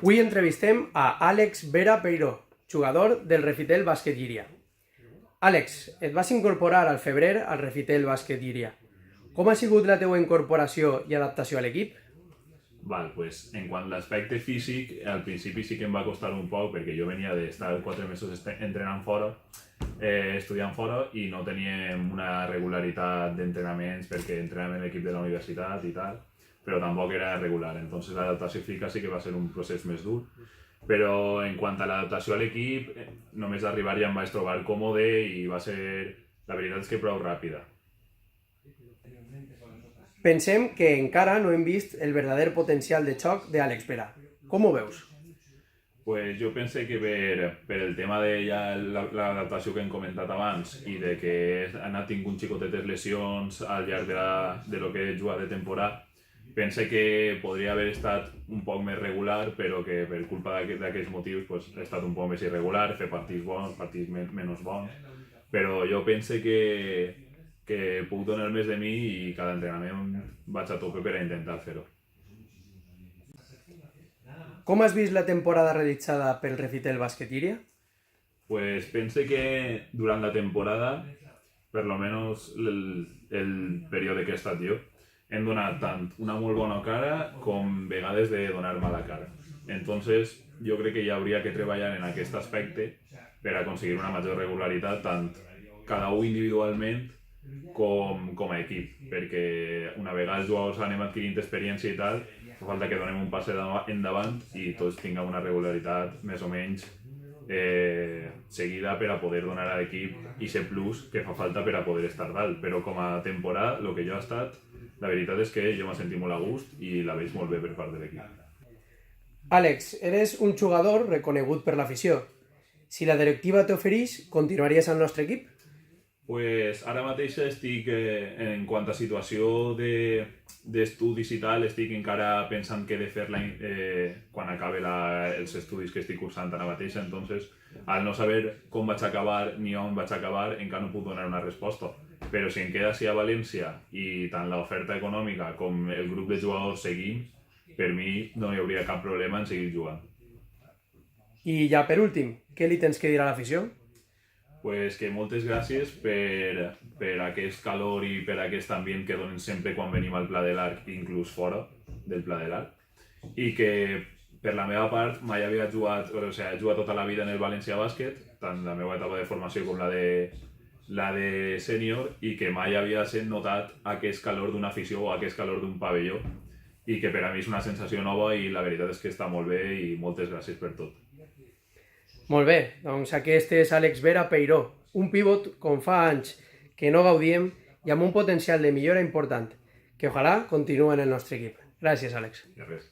Avui entrevistem a Àlex Vera Peiró, jugador del Refitel Bàsquet Llíria. Àlex, et vas incorporar al febrer al Refitel Bàsquet Llíria. Com ha sigut la teua incorporació i adaptació a l'equip? Pues en quant a l'aspecte físic, al principi sí que em va costar un poc perquè jo venia d'estar 4 mesos entrenant fora, estudiant fora, i no teníem una regularitat d'entrenaments perquè entrenàvem en l'equip de la universitat i tal, però tampoc era regular. Entonces l'adaptació física sí que va ser un procés més dur, però en quant a l'adaptació a l'equip, només d'arribar ja em vaig trobar còmode i va ser, la veritat és que prou ràpida. Pensem que encara no hem vist el verdader potencial de xoc d'Àlex Vera. Com ho veus? Pues jo penso que per el tema de ja l'adaptació que hem comentat abans i de que han anat tingut xicotetes lesions al llarg de lo que he jugat de temporada, pense que podria haver estat un poc més regular, però que per culpa d'aquests motius pues, he estat un poc més irregular, fer partits bons, partits menys bons, però jo pense que puc donar més de mi i cada entrenament vaig a tope per a intentar fer-ho. Com has vist la temporada realitzada pel Refitel Bàsquet Llíria? Pues pense que durant la temporada, per lo menos el període que he estat jo, hem donat tant una molt bona cara com vegades de donar mala cara. Entonces, jo crec que hi hauria que treballar en aquest aspecte per aconseguir una major regularitat, tant cada un individualment com a equip, perquè una vegada els jugadors anem adquirint experiència i tal, fa falta que donem un pas endavant i tots tinguem una regularitat més o menys seguida per a poder donar a l'equip aquest plus que fa falta per a poder estar dalt. Però com a temporada, el que jo he estat, la veritat és que jo m'he sentit molt a gust i la veig molt bé per part de l'equip. Àlex, eres un jugador reconegut per l'afició. Si la directiva t'ofereix, continuaries al nostre equip? Pues ara mateix estic, en quant a situació d'estudis i tal, estic encara pensant què he de fer quan acabe els estudis que estic cursant ara mateix. Entonces, al no saber com vaig acabar ni on vaig acabar, encara no puc donar una resposta. Però si em queda així a València i tant l'oferta econòmica com el grup de jugadors seguim, per mi no hi hauria cap problema en seguir jugant. I ja per últim, què li tens que dir a l'afició? Pues que moltes gràcies per aquest calor i per aquest ambient que donen sempre quan venim al Pla de l'Arc, inclús fora del Pla de l'Arc, i que per la meva part mai havia jugat, he jugat tota la vida en el València Bàsquet, tant la meva etapa de formació com la de sènior, i que mai havia notat aquest calor d'una afició o aquest calor d'un pavelló, i que per a mi és una sensació nova i la veritat és que està molt bé i moltes gràcies per tot. Molt bé, doncs aquest és Àlex Vera Peiró, un pivot com fa anys que no gaudíem i amb un potencial de millora important, que ojalà continuï en el nostre equip. Gràcies, Àlex. De res.